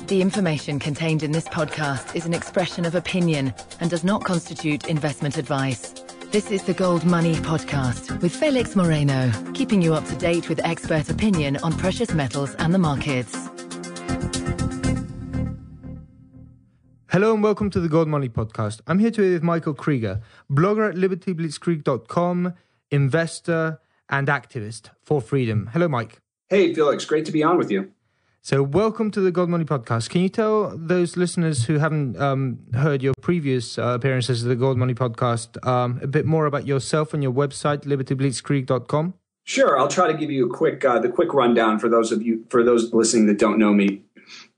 The information contained in this podcast is an expression of opinion and does not constitute investment advice. This is the Gold Money Podcast with Felix Moreno, keeping you up to date with expert opinion on precious metals and the markets. Hello and welcome to the Gold Money Podcast. I'm here today with Michael Krieger, blogger at libertyblitzkrieg.com, investor and activist for freedom. Hello, Mike. Hey, Felix. Great to be on with you. So welcome to the Gold Money Podcast. Can you tell those listeners who haven't heard your previous appearances of the Gold Money Podcast a bit more about yourself and your website, libertyblitzkrieg.com? Sure. I'll try to give you the quick rundown for those listening that don't know me.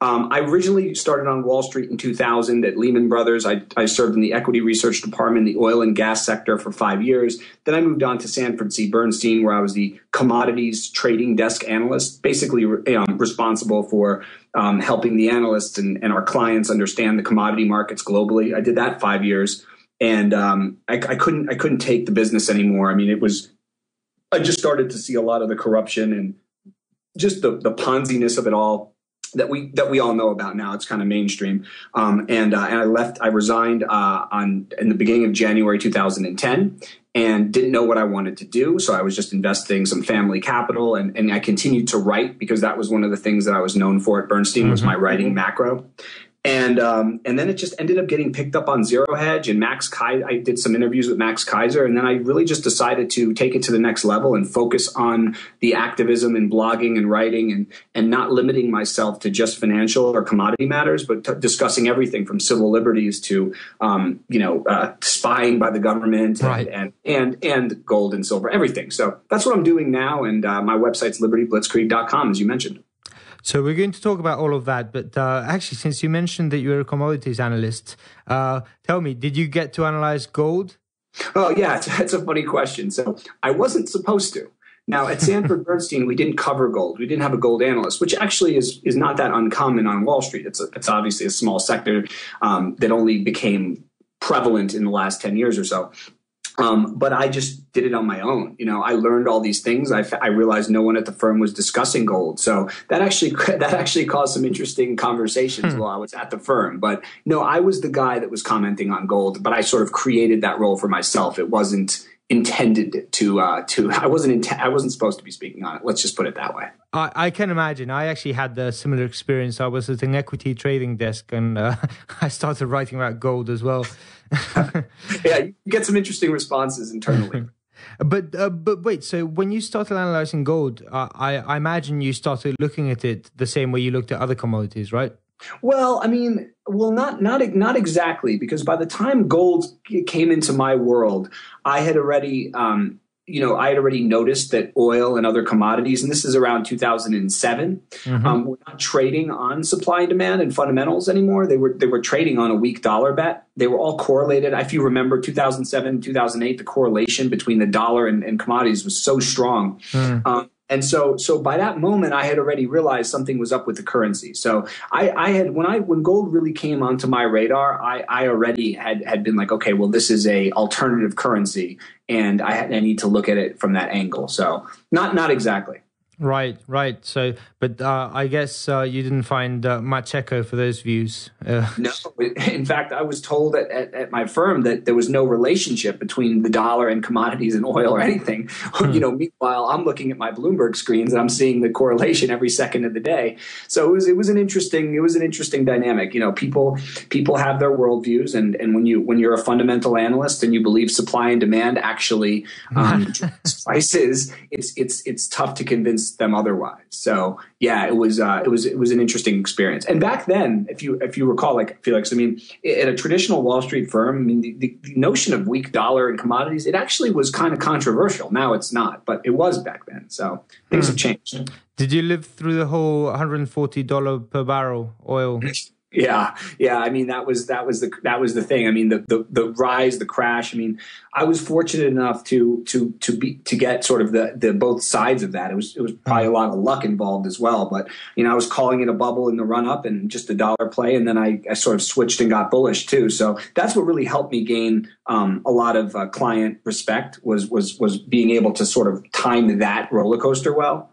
I originally started on Wall Street in 2000 at Lehman Brothers. I served in the equity research department in the oil and gas sector for 5 years. Then I moved on to Sanford C. Bernstein, where I was the commodities trading desk analyst, basically responsible for helping the analysts and our clients understand the commodity markets globally. I did that 5 years, and I couldn't take the business anymore. I mean, I just started to see a lot of the corruption and just the Ponzi-ness of it all that we all know about now. It's kind of mainstream. And I left. I resigned in the beginning of January 2010, and didn't know what I wanted to do. So I was just investing some family capital, and I continued to write because that was one of the things that I was known for at Bernstein was my writing macro. And then it just ended up getting picked up on Zero Hedge and Max Kaiser. I did some interviews with Max Kaiser, and then I really just decided to take it to the next level and focus on the activism and blogging and writing and not limiting myself to just financial or commodity matters, but discussing everything from civil liberties to spying by the government, right, and gold and silver, everything. So that's what I'm doing now, and my website's libertyblitzkrieg.com, as you mentioned. So we're going to talk about all of that, but actually, since you mentioned that you're a commodities analyst, tell me, did you get to analyze gold? Oh, yeah, it's a funny question. So I wasn't supposed to. Now, at Sanford Bernstein, we didn't cover gold. We didn't have a gold analyst, which actually is not that uncommon on Wall Street. It's obviously a small sector that only became prevalent in the last 10 years or so. But I just did it on my own. I learned all these things. I realized no one at the firm was discussing gold. So that actually caused some interesting conversations while I was at the firm. But no, I was the guy that was commenting on gold, but I sort of created that role for myself. It wasn't intended to I wasn't supposed to be speaking on it. Let's just put it that way. I can imagine. I actually had a similar experience. I was at an equity trading desk, and I started writing about gold as well. Yeah, you get some interesting responses internally. But wait, so when you started analyzing gold, I imagine you started looking at it the same way you looked at other commodities, right? Well, not exactly, because by the time gold came into my world, I had already noticed that oil and other commodities, and this is around 2007, were not trading on supply and demand and fundamentals anymore. They were trading on a weak dollar bet. They were all correlated. If you remember 2007, 2008, the correlation between the dollar and commodities was so strong. And so by that moment, I had already realized something was up with the currency. So when gold really came onto my radar, I already had been like, okay, well, this is a alternative currency, and I need to look at it from that angle. So not exactly. Right. So, but I guess you didn't find much echo for those views. No, in fact, I was told at my firm that there was no relationship between the dollar and commodities and oil or anything. Meanwhile, I'm looking at my Bloomberg screens and I'm seeing the correlation every second of the day. So it was an interesting dynamic. People have their worldviews, and when you're a fundamental analyst and you believe supply and demand actually prices, it's tough to convince them otherwise. So yeah, it was an interesting experience. And back then, if you recall, like Felix, at a traditional Wall Street firm, the notion of weak dollar and commodities, it actually was kind of controversial. Now it's not, but it was back then. So things have changed. Did you live through the whole $140 per barrel oil? Yeah. That was the thing. The rise, the crash. I was fortunate enough to get sort of the both sides of that. It was probably a lot of luck involved as well. But I was calling it a bubble in the run up and just a dollar play, and then I sort of switched and got bullish too. So that's what really helped me gain a lot of client respect was being able to sort of time that roller coaster well.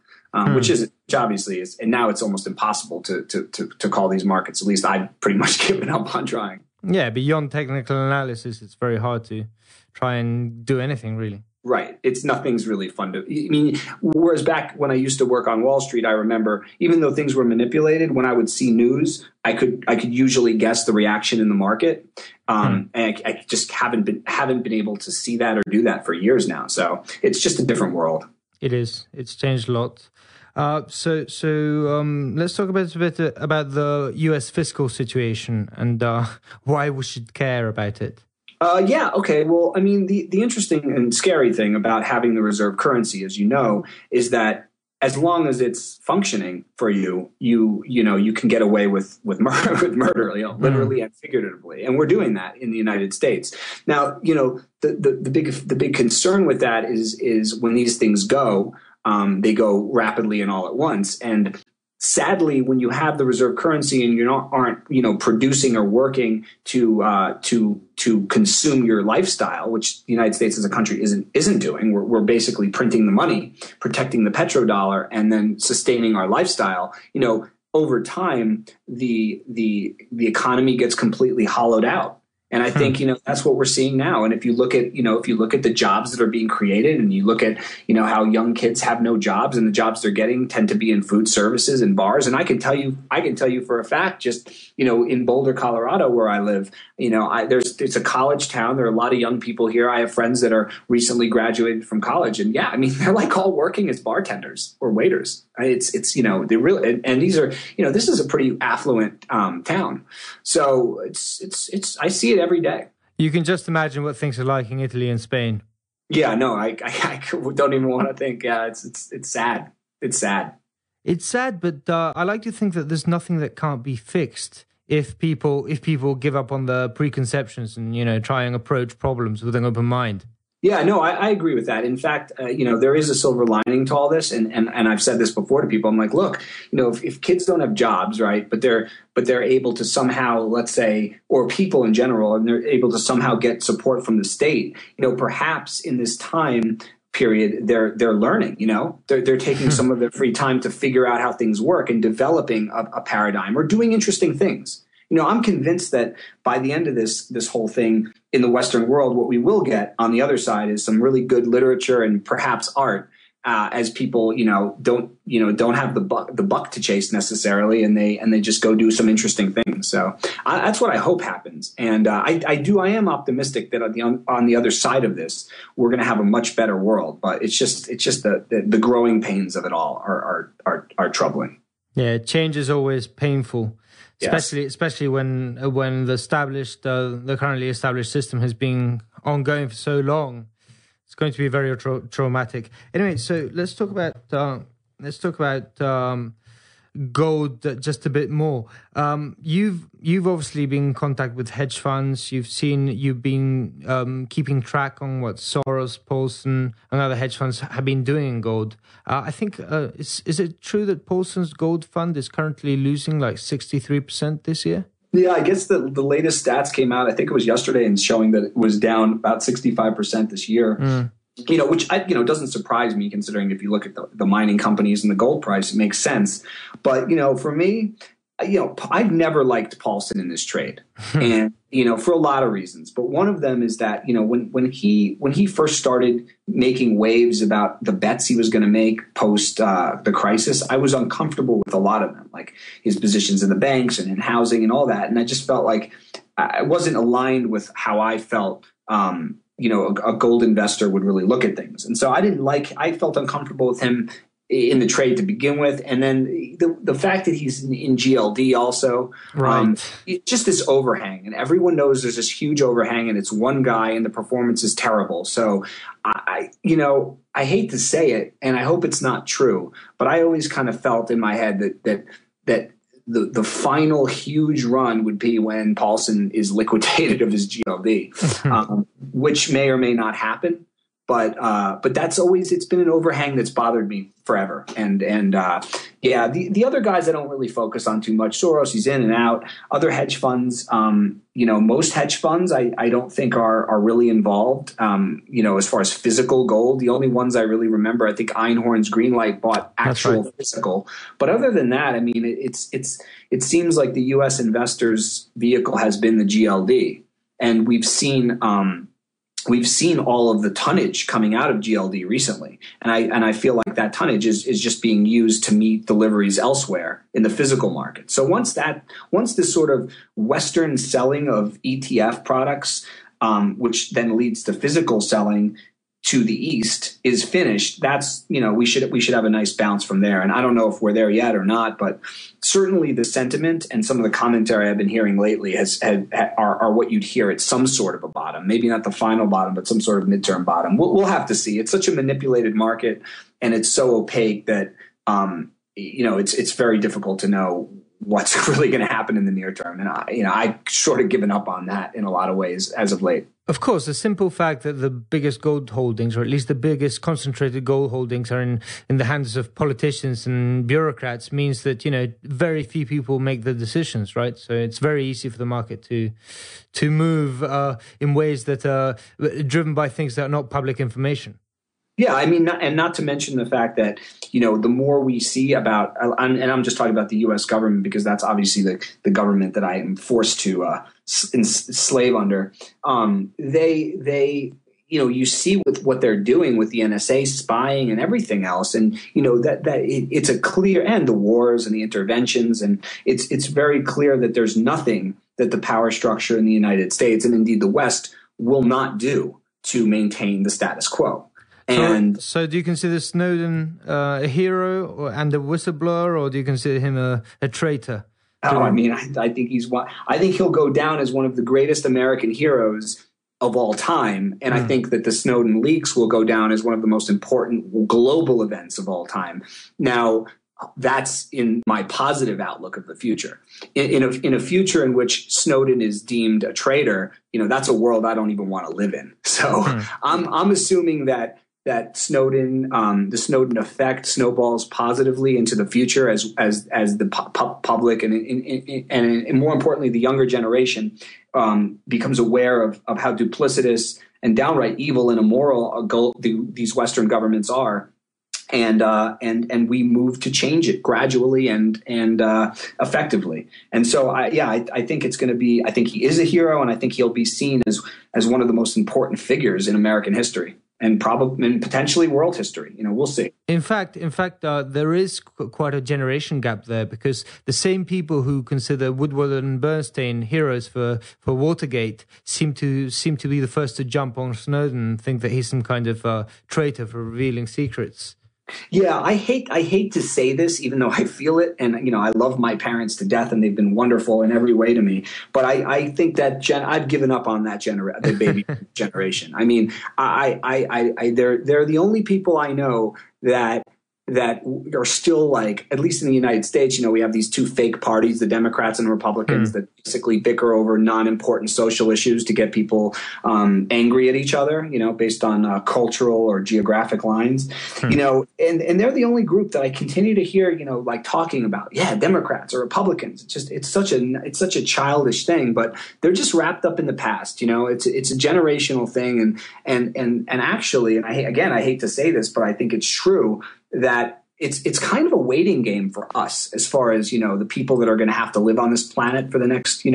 Which is which obviously is, and now it's almost impossible to call these markets. At least I've pretty much given up on trying. Yeah, beyond technical analysis, it's very hard to try and do anything really. Right. Nothing's really fun to, I mean, whereas back when I used to work on Wall Street, I remember even though things were manipulated, when I would see news, I could usually guess the reaction in the market. And I just haven't been able to see that or do that for years now. So it's just a different world. It is. It's changed a lot. So let's talk a bit about the U.S. fiscal situation and why we should care about it. Yeah. Okay. Well, I mean, the interesting and scary thing about having the reserve currency, as you know, is that as long as it's functioning for you, you can get away with murder, literally and figuratively, and we're doing that in the United States now. The big concern with that is when these things go, they go rapidly and all at once, and sadly, when you have the reserve currency and you aren't producing or working to consume your lifestyle, which the United States as a country isn't doing. We're basically printing the money, protecting the petrodollar, and then sustaining our lifestyle. Over time, the economy gets completely hollowed out. And I think, that's what we're seeing now. And if you look at the jobs that are being created and you look at, how young kids have no jobs and the jobs they're getting tend to be in food services and bars. And I can tell you for a fact, just, in Boulder, Colorado, where I live, it's a college town. There are a lot of young people here. I have friends that are recently graduated from college. And yeah, I mean, they're like all working as bartenders or waiters. They really, and these are, this is a pretty affluent town. So I see it every day. You can just imagine what things are like in Italy and Spain. Yeah, no, I don't even want to think. Yeah, it's sad. It's sad. It's sad, but I like to think that there's nothing that can't be fixed if people give up on the preconceptions and try and approach problems with an open mind. Yeah, no, I agree with that. In fact, there is a silver lining to all this, and I've said this before to people. I'm like, look, if kids don't have jobs, right, but they're able to somehow, let's say, or people in general, and they're able to somehow get support from the state, perhaps in this time period, they're learning, they're taking some of their free time to figure out how things work and developing a paradigm or doing interesting things. I'm convinced that by the end of this whole thing in the Western world, what we will get on the other side is some really good literature and perhaps art, as people, don't have the buck to chase necessarily, and they just go do some interesting things. So that's what I hope happens, and I am optimistic that on the other side of this, we're going to have a much better world. But it's just the growing pains of it all are troubling. Yeah, change is always painful. Yes. Especially when the currently established system has been ongoing for so long, it's going to be very traumatic. Anyway, so let's talk about gold just a bit more. You've obviously been in contact with hedge funds. You've been keeping track on what Soros, Paulson, and other hedge funds have been doing in gold. I think is it true that Paulson's gold fund is currently losing like 63% this year? Yeah, I guess the latest stats came out, I think it was yesterday, and showing that it was down about 65% this year. Which doesn't surprise me, considering if you look at the mining companies and the gold price, it makes sense. But for me, I've never liked Paulson in this trade, and for a lot of reasons. But one of them is that when he first started making waves about the bets he was going to make post the crisis, I was uncomfortable with a lot of them, like his positions in the banks and in housing and all that, and I just felt like I wasn't aligned with how I felt. A gold investor would really look at things. And so I felt uncomfortable with him in the trade to begin with. And then the fact that he's in GLD also, right. Just this overhang, and everyone knows there's this huge overhang and it's one guy and the performance is terrible. So I hate to say it, and I hope it's not true, but I always kind of felt in my head that the final huge run would be when Paulson is liquidated of his GLD, which may or may not happen. But that's always, it's been an overhang that's bothered me forever. Yeah, the other guys I don't really focus on too much. Soros, he's in and out. Other hedge funds, most hedge funds I don't think are really involved. As far as physical gold, the only ones I really remember, I think Einhorn's Greenlight bought actual physical. But other than that, I mean, it seems like the U.S. investors' vehicle has been the GLD, and we've seen all of the tonnage coming out of GLD recently. And I feel like that tonnage is just being used to meet deliveries elsewhere in the physical market. So once this sort of Western selling of ETF products, which then leads to physical selling to the East, is finished, that's, we should have a nice bounce from there. And I don't know if we're there yet or not, but certainly the sentiment and some of the commentary I've been hearing lately are what you'd hear at some sort of a bottom, maybe not the final bottom, but some sort of midterm bottom. We'll have to see. It's such a manipulated market, and it's so opaque that, it's very difficult to know what's really going to happen in the near term. And I sort of given up on that in a lot of ways as of late. Of course, the simple fact that the biggest gold holdings, or at least the biggest concentrated gold holdings, are in the hands of politicians and bureaucrats means that, very few people make the decisions, right? So it's very easy for the market to move in ways that are driven by things that are not public information. Yeah, I mean, not to mention the fact that, the more we see about, and I'm just talking about the U.S. government because that's obviously the government that I am forced to slave under. You see with what they're doing with the NSA spying and everything else, and it's a clear, and the wars and the interventions, and it's very clear that there's nothing that the power structure in the United States and indeed the West will not do to maintain the status quo. And so do you consider Snowden a hero and a whistleblower, or do you consider him a traitor? Oh, I mean, I think I think he'll go down as one of the greatest American heroes of all time. And I think that the Snowden leaks will go down as one of the most important global events of all time. Now, that's in my positive outlook of the future. In a future in which Snowden is deemed a traitor, that's a world I don't even want to live in. So I'm assuming that Snowden, the Snowden effect snowballs positively into the future as the public and more importantly, the younger generation becomes aware of how duplicitous and downright evil and immoral these Western governments are. And we move to change it gradually and effectively. And so I think it's going to be, I think he is a hero, and I think he'll be seen as one of the most important figures in American history. And probably and potentially world history. We'll see. In fact, there is quite a generation gap there, because the same people who consider Woodward and Bernstein heroes for Watergate seem to be the first to jump on Snowden and think that he's some kind of traitor for revealing secrets. Yeah, I hate to say this, even though I feel it, and I love my parents to death, and they've been wonderful in every way to me. But I think that I've given up on that the baby generation. I mean, they're the only people I know that are still, like, at least in the United States, we have these two fake parties, the Democrats and Republicans, that basically bicker over non-important social issues to get people angry at each other, based on cultural or geographic lines, and they're the only group that I continue to hear, like talking about, Democrats or Republicans. It's such a childish thing, but they're just wrapped up in the past. It's a generational thing. And actually, and I hate to say this, but I think it's true that it's kind of a waiting game for us as far as, the people that are going to have to live on this planet for the next,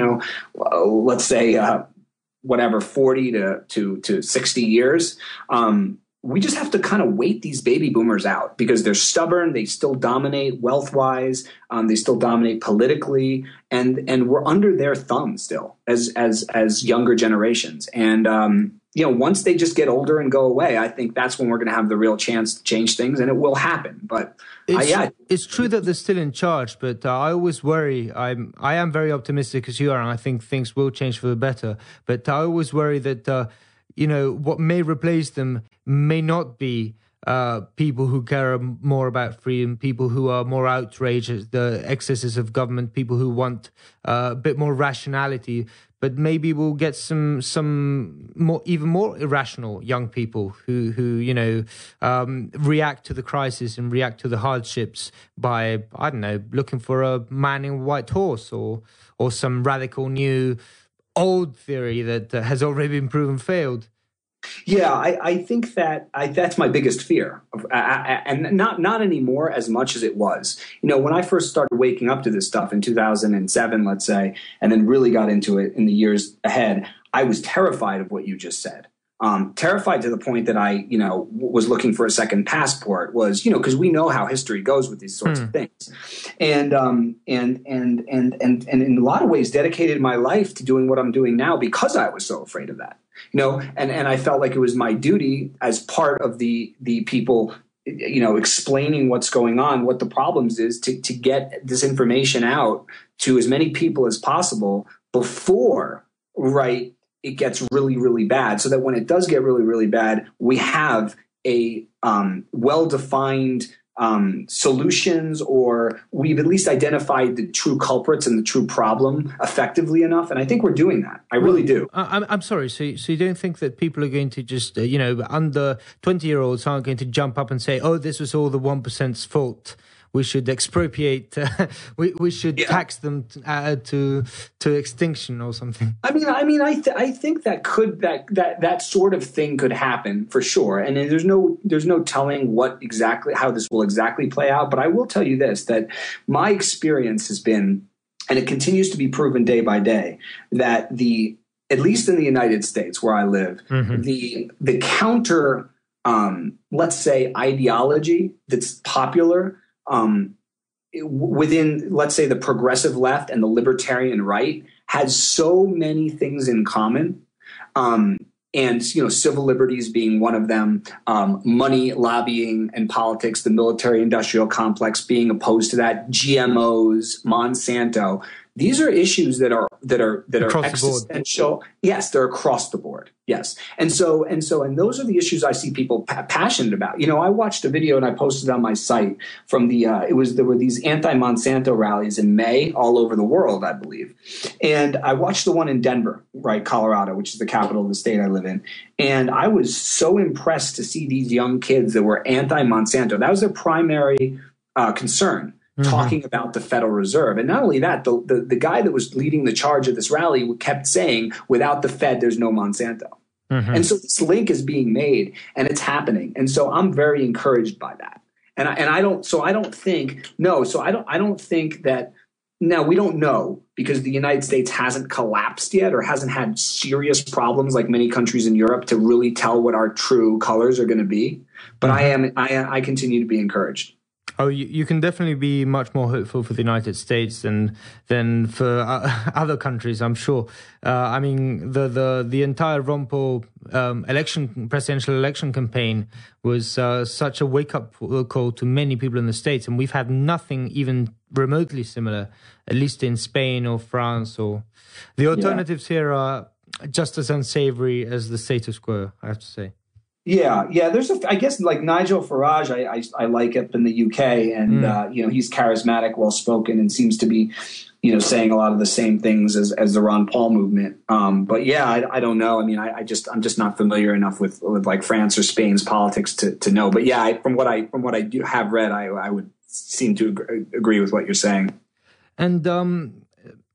let's say, 40 to 60 years. We just have to kind of wait these baby boomers out because they're stubborn. They still dominate wealth-wise. They still dominate politically, and we're under their thumb still as younger generations. And once they just get older and go away, I think that's when we're going to have the real chance to change things, and it will happen. But it's true that they're still in charge, but I always worry. I am very optimistic as you are, and I think things will change for the better. But I always worry that what may replace them may not be people who care more about freedom, people who are more outraged at the excesses of government, people who want a bit more rationality. but maybe we'll get some more, even more irrational young people who react to the crisis and react to the hardships by, I don't know, looking for a man in a white horse or some radical new old theory that has already been proven failed. Yeah, I think that's my biggest fear, and not anymore as much as it was. When I first started waking up to this stuff in 2007, let's say, and then really got into it in the years ahead, I was terrified of what you just said. Terrified to the point that I, was looking for a second passport. Was because we know how history goes with these sorts of things, and in a lot of ways dedicated my life to doing what I'm doing now because I was so afraid of that. And I felt like it was my duty as part of the people, explaining what's going on, what the problems is, to get this information out to as many people as possible before, it gets really, really bad, so that when it does get really, really bad, we have a well-defined solutions, or we've at least identified the true culprits and the true problem effectively enough. And I think we're doing that. I really do. I'm sorry. So you don't think that people are going to just, under 20-year-olds aren't going to jump up and say, oh, this was all the 1%'s fault. We should expropriate. We should tax them to extinction or something. I think that sort of thing could happen for sure. And there's no telling how this will exactly play out. But I will tell you this: that my experience has been, and it continues to be proven day by day, that at least in the United States where I live, the counter, let's say, ideology that's popular within, let's say, the progressive left and the libertarian right has so many things in common. And, civil liberties being one of them, money, lobbying, and politics, the military-industrial complex being opposed to that, GMOs, Monsanto. These are issues that are existential. Yes, they're across the board. Yes, and those are the issues I see people passionate about. I watched a video and I posted on my site from there were these anti-Monsanto rallies in May all over the world, I believe, and I watched the one in Denver, Colorado, which is the capital of the state I live in, and I was so impressed to see these young kids that were anti-Monsanto. That was their primary concern. Talking about the Federal Reserve. And not only that, the guy that was leading the charge of this rally kept saying, without the Fed, there's no Monsanto. And so this link is being made and it's happening. And so I'm very encouraged by that. I don't think that, now we don't know, because the United States hasn't collapsed yet or hasn't had serious problems like many countries in Europe to really tell what our true colors are going to be. But I continue to be encouraged. Oh, you can definitely be much more hopeful for the United States than for other countries, I'm sure. The entire Ron Paul presidential election campaign was such a wake-up call to many people in the States, and we've had nothing even remotely similar, at least in Spain or France. Or the alternatives here are just as unsavory as the status quo, I have to say. Yeah. There's I guess like Nigel Farage, I like up in the UK, and he's charismatic, well spoken, and seems to be, saying a lot of the same things as the Ron Paul movement. But I don't know. I'm just not familiar enough with like France or Spain's politics to know. But from what I do have read, I would seem to agree with what you're saying. And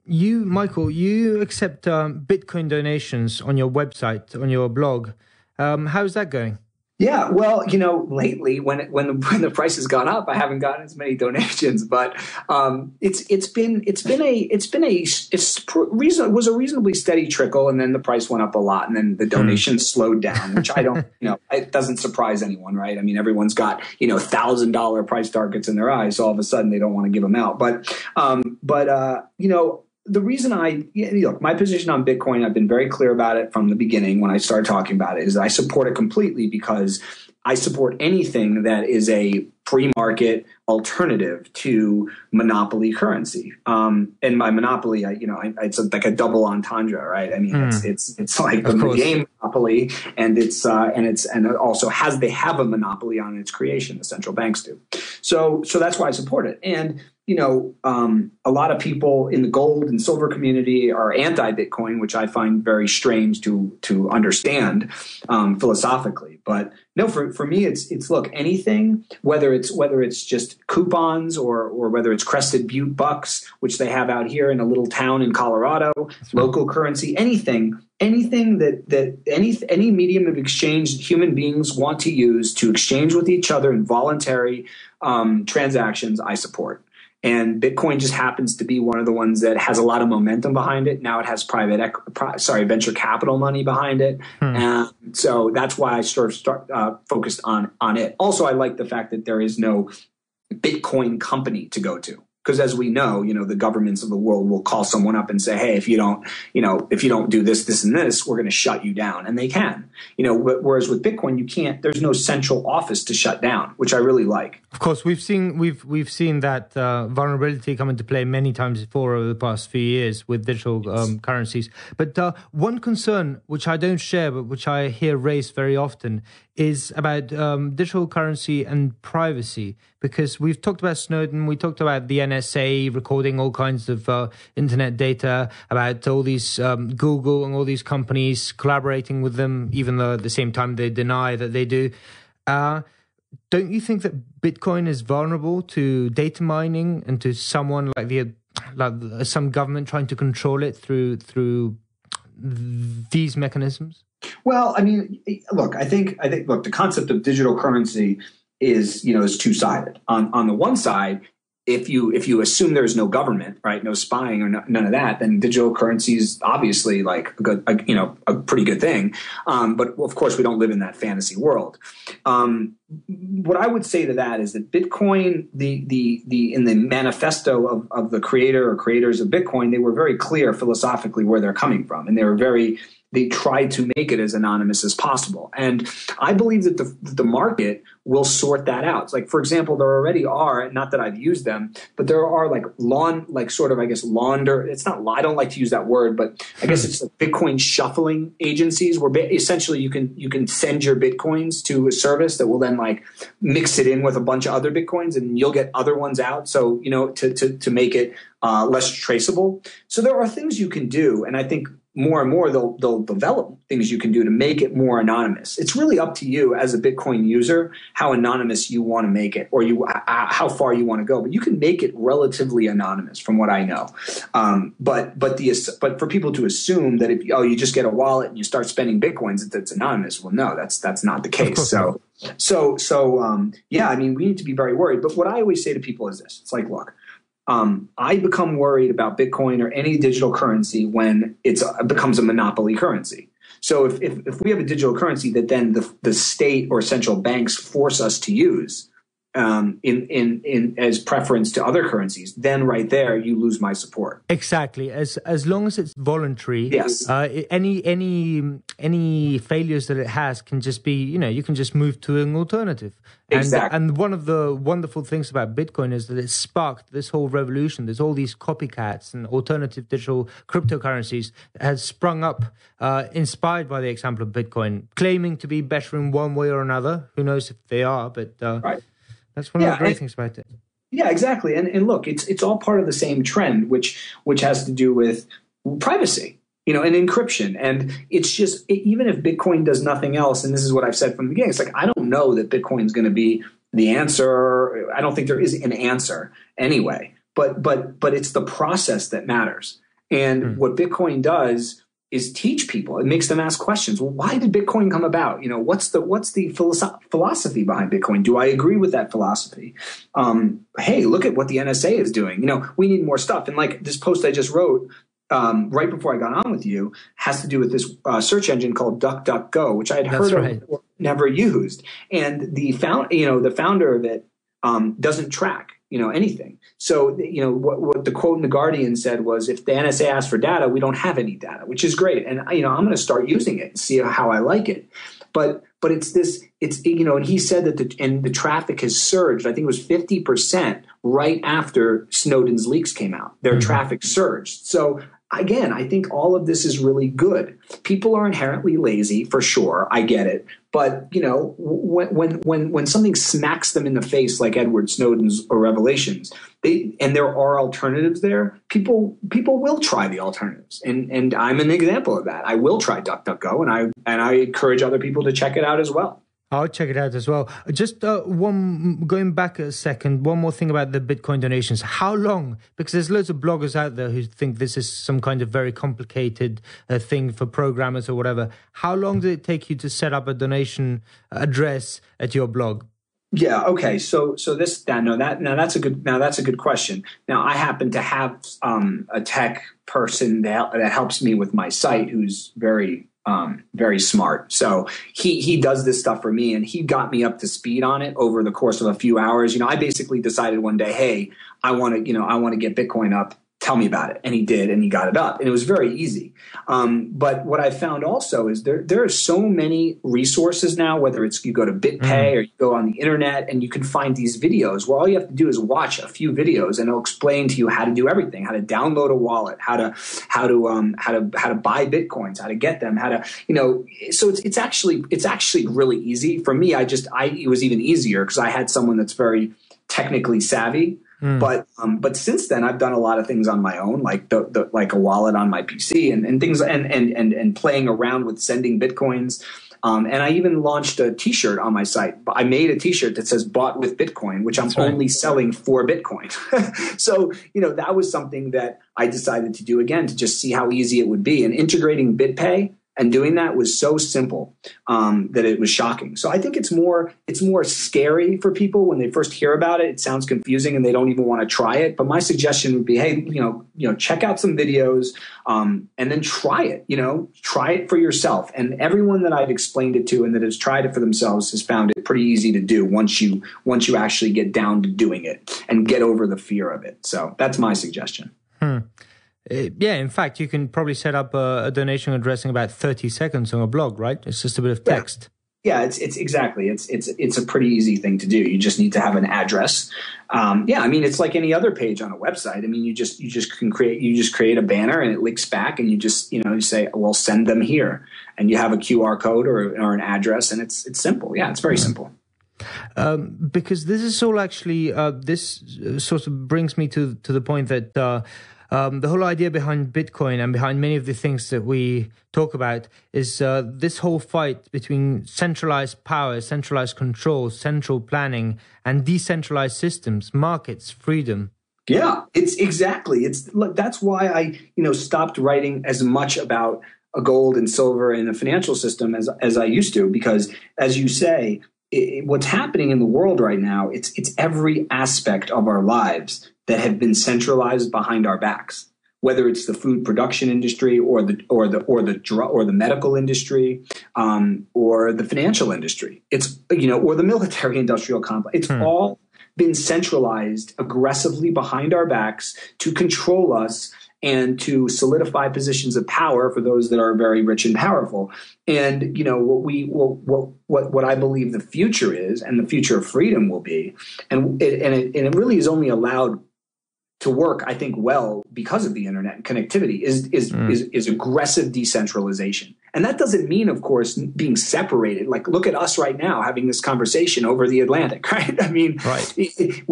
you, Michael, you accept Bitcoin donations on your website, on your blog. How's that going? Yeah, well, lately when the price has gone up, I haven't gotten as many donations, but it was a reasonably steady trickle, and then the price went up a lot, and then the donations slowed down, which I don't, it doesn't surprise anyone, right? Everyone's got $1,000 price targets in their eyes, so all of a sudden they don't want to give them out, but the reason my position on Bitcoin, I've been very clear about it from the beginning when I started talking about it, is that I support it completely because I support anything that is a pre-market alternative to monopoly currency. And by monopoly, it's like a double entendre, right? It's like the game monopoly, and it also they have a monopoly on its creation. The central banks do. So that's why I support it. And a lot of people in the gold and silver community are anti-Bitcoin, which I find very strange to understand philosophically. But no, for me, it's look, anything, whether it's just coupons or whether it's Crested Butte bucks, which they have out here in a little town in Colorado, local currency, anything that any medium of exchange human beings want to use to exchange with each other in voluntary transactions, I support. And Bitcoin just happens to be one of the ones that has a lot of momentum behind it. Now it has venture capital money behind it. And so that's why I sort of focused on it. Also, I like the fact that there is no Bitcoin company to go to. Because as we know, the governments of the world will call someone up and say, hey, if you don't do this, this, and this, we're going to shut you down. And they can. Whereas with Bitcoin, you can't. There's no central office to shut down, which I really like. Of course, we've seen that vulnerability come into play many times before over the past few years with digital currencies. But one concern, which I don't share, but which I hear raised very often, is about digital currency and privacy. Because we've talked about Snowden, we talked about the NSA recording all kinds of internet data, about all these Google and all these companies collaborating with them, even though at the same time they deny that they do. Don't you think that Bitcoin is vulnerable to data mining and to someone like some government trying to control it through these mechanisms? Well, I mean, look, I think the concept of digital currency is two-sided. On the one side, if you assume there's no government, right, no spying or none of that, then digital currency is obviously like a pretty good thing. But of course, we don't live in that fantasy world. What I would say to that is that Bitcoin, in the manifesto of the creator or creators of Bitcoin, they were very clear philosophically where they're coming from, and they tried to make it as anonymous as possible. And I believe that the market will sort that out. It's like, for example, there already are, not that I've used them, but there are launder. It's not, I don't like to use that word, but I guess it's like Bitcoin shuffling agencies where essentially you can send your Bitcoins to a service that will then like mix it in with a bunch of other Bitcoins and you'll get other ones out. So, to make it less traceable. So there are things you can do. And I think more and more they'll develop things you can do to make it more anonymous. It's really up to you as a Bitcoin user how anonymous you want to make it, or how far you want to go. But you can make it relatively anonymous, from what I know. But for people to assume that if you just get a wallet and you start spending Bitcoins, that's anonymous. Well, no, that's not the case. Yeah, I mean, we need to be very worried. But what I always say to people is this: it's like, look. I become worried about Bitcoin or any digital currency when it becomes a monopoly currency. So if we have a digital currency that then the state or central banks force us to use in as preference to other currencies, then right there you lose my support. Exactly. As long as it's voluntary, yes. Any failures that it has can just be, you can just move to an alternative. Exactly. And one of the wonderful things about Bitcoin is that it sparked this whole revolution. There's all these copycats and alternative digital cryptocurrencies that has sprung up, inspired by the example of Bitcoin, claiming to be better in one way or another. Who knows if they are, but right. That's one of the great things about it. Yeah, exactly. And look, it's all part of the same trend, which has to do with privacy, and encryption. And it's just, even if Bitcoin does nothing else, and this is what I've said from the beginning, it's like, I don't know that Bitcoin is going to be the answer. I don't think there is an answer anyway, but it's the process that matters. And what Bitcoin does is teach people. It makes them ask questions. Well, why did Bitcoin come about? What's the philosophy behind Bitcoin? Do I agree with that philosophy? Hey, look at what the NSA is doing. We need more stuff. And like this post I just wrote right before I got on with you has to do with this search engine called DuckDuckGo, which I had heard of or never used. And the founder of it doesn't track anything. So, what the quote in The Guardian said was, if the NSA asks for data, we don't have any data, which is great. And, I'm going to start using it and see how I like it. But and he said that the traffic has surged. I think it was 50% right after Snowden's leaks came out. Their traffic surged. So again, I think all of this is really good. People are inherently lazy, for sure. I get it. But, when something smacks them in the face like Edward Snowden's or Revelations, and there are alternatives there, people will try the alternatives. And I'm an example of that. I will try DuckDuckGo, and I encourage other people to check it out as well. I'll check it out as well. Just going back a second, one more thing about the Bitcoin donations. How long? Because there's loads of bloggers out there who think this is some kind of very complicated thing for programmers or whatever. How long did it take you to set up a donation address at your blog? Yeah. Okay. So that's a good question. Now, I happen to have a tech person that helps me with my site, who's very smart. So he does this stuff for me, and he got me up to speed on it over the course of a few hours. I basically decided one day, hey, I want to get Bitcoin up. Tell me about it. And he did, and he got it up, and it was very easy. But what I found also is there are so many resources now, whether it's you go to BitPay or you go on the internet, and you can find these videos where all you have to do is watch a few videos, and it'll explain to you how to do everything, how to download a wallet, how to buy Bitcoins, how to get them, so it's actually really easy for me. It was even easier because I had someone that's very technically savvy. But since then, I've done a lot of things on my own, like like a wallet on my PC and things, and playing around with sending Bitcoins. And I even launched a T-shirt on my site. I made a T-shirt that says "Bought with Bitcoin," which I'm only selling for Bitcoin. So that was something that I decided to do again to just see how easy it would be. And integrating BitPay and doing that was so simple that it was shocking. So I think it's more scary for people when they first hear about it. It sounds confusing and they don't even want to try it. But my suggestion would be, hey, check out some videos and then try it. Try it for yourself. And everyone that I've explained it to and that has tried it for themselves has found it pretty easy to do once you actually get down to doing it and get over the fear of it. So that's my suggestion. Yeah, in fact, you can probably set up a donation address in about 30 seconds on a blog, right? It's just a bit of text. Yeah, it's exactly. It's a pretty easy thing to do. You just need to have an address. It's like any other page on a website. You just create a banner and it links back, and you say, well, send them here, and you have a QR code or an address, and it's simple. Yeah, it's very simple. Because this is all actually this sort of brings me to the point that the whole idea behind Bitcoin and behind many of the things that we talk about is this whole fight between centralized power, centralized control, central planning, and decentralized systems, markets, freedom. Yeah, that's why I stopped writing as much about gold and silver in the financial system as I used to, because as you say, what's happening in the world right now, it's every aspect of our lives that have been centralized behind our backs, whether it's the food production industry or the medical industry, or the financial industry. It's or the military industrial complex. It's all been centralized aggressively behind our backs to control us and to solidify positions of power for those that are very rich and powerful. And what I believe the future is, and the future of freedom will be, and it really is only allowed to work, I think, well because of the internet and connectivity, is aggressive decentralization. And that doesn't mean, of course, being separated. Like, look at us right now having this conversation over the Atlantic, right?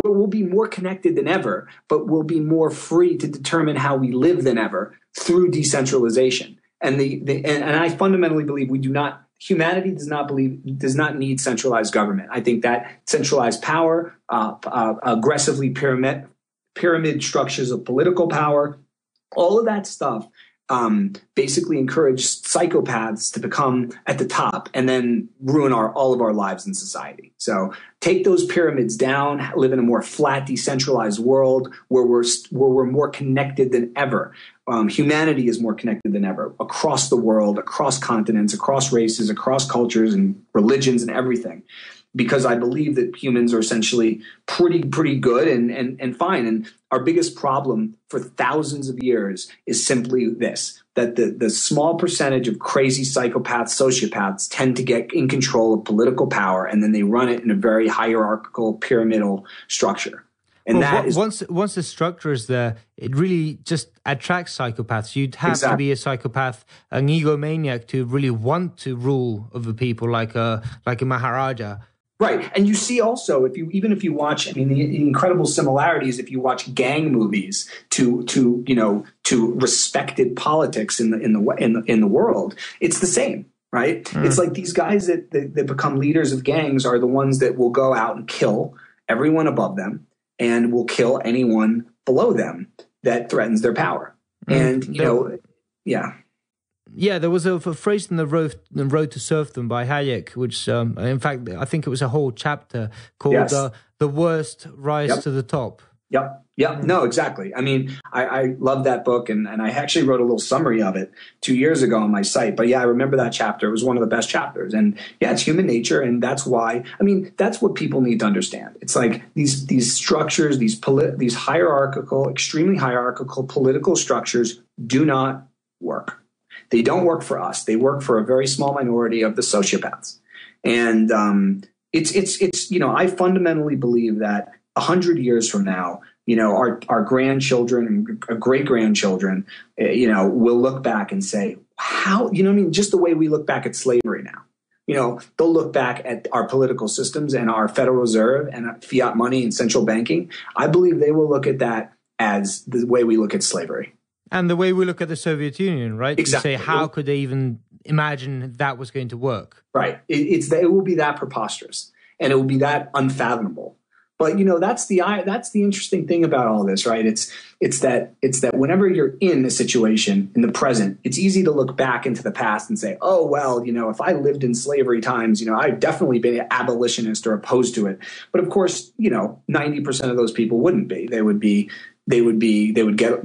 We'll be more connected than ever, but we'll be more free to determine how we live than ever through decentralization. And and I fundamentally believe humanity does not need centralized government. I think that centralized power, aggressively pyramid structures of political power, all of that stuff basically encourage psychopaths to become at the top and then ruin all of our lives in society. So take those pyramids down, live in a more flat, decentralized world where we're more connected than ever. Humanity is more connected than ever across the world, across continents, across races, across cultures and religions and everything. Because I believe that humans are essentially pretty good and fine. And our biggest problem for thousands of years is simply this, that the small percentage of crazy psychopaths, sociopaths tend to get in control of political power, and then they run it in a very hierarchical, pyramidal structure. And once the structure is there, it really just attracts psychopaths. You'd have to be a psychopath, an egomaniac, to really want to rule over people like a Maharaja. Right. And you see also, even if you watch, I mean, the incredible similarities, if you watch gang movies to respected politics in the world, it's the same. Right. It's like these guys that become leaders of gangs are the ones that will go out and kill everyone above them and will kill anyone below them that threatens their power. And, Yeah, there was a phrase in the Road to Serfdom by Hayek, which, in fact, I think it was a whole chapter called The Worst Rise to the Top. Yep. No, exactly. I mean, I love that book, and I actually wrote a little summary of it 2 years ago on my site. But yeah, I remember that chapter. It was one of the best chapters. And yeah, it's human nature, and that's why. I mean, that's what people need to understand. It's like these structures, these hierarchical, extremely hierarchical political structures do not work. They don't work for us. They work for a very small minority of the sociopaths. And it's I fundamentally believe that 100 years from now, our grandchildren and great grandchildren, will look back and say, how, just the way we look back at slavery now. They'll look back at our political systems and our Federal Reserve and fiat money and central banking. I believe they will look at that as the way we look at slavery. And the way we look at the Soviet Union, right? Exactly. To say, how could they even imagine that was going to work? Right. It will be that preposterous, and it will be that unfathomable. But that's the interesting thing about all this, right? It's that whenever you're in a situation in the present, it's easy to look back into the past and say, oh well, if I lived in slavery times, I'd definitely be an abolitionist or opposed to it. But of course, 90% of those people wouldn't be. They would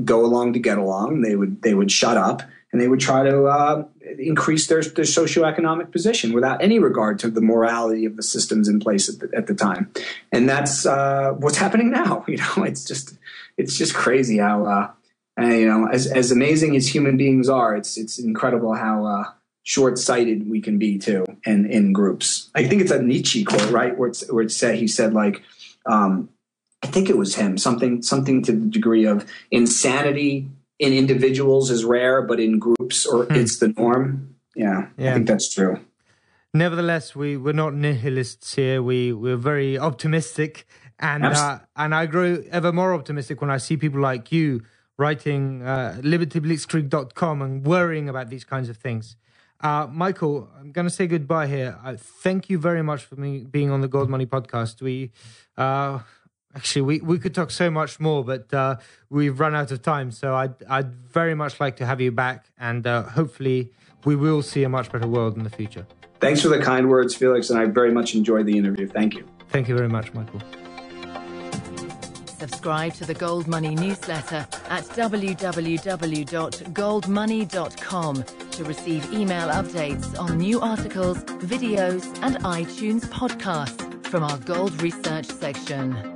go along to get along. They would shut up, and they would try to increase their socioeconomic position without any regard to the morality of the systems in place at the time. And that's what's happening now. It's just crazy how as amazing as human beings are, it's incredible how short-sighted we can be too, and in groups. I think it's a Nietzsche quote, right, where he said like. I think it was him, something to the degree of insanity in individuals is rare, but in groups it's the norm. Yeah, I think that's true. Nevertheless, we're not nihilists here. We're very optimistic, and I grow ever more optimistic when I see people like you writing libertyblitzkrieg.com and worrying about these kinds of things. Michael, I'm going to say goodbye here. Thank you very much for being on the Gold Money podcast. Actually, we could talk so much more, but we've run out of time. So I'd very much like to have you back, and hopefully we will see a much better world in the future. Thanks for the kind words, Felix, and I very much enjoyed the interview. Thank you. Thank you very much, Michael. Subscribe to the Gold Money newsletter at www.goldmoney.com to receive email updates on new articles, videos, and iTunes podcasts from our Gold Research section.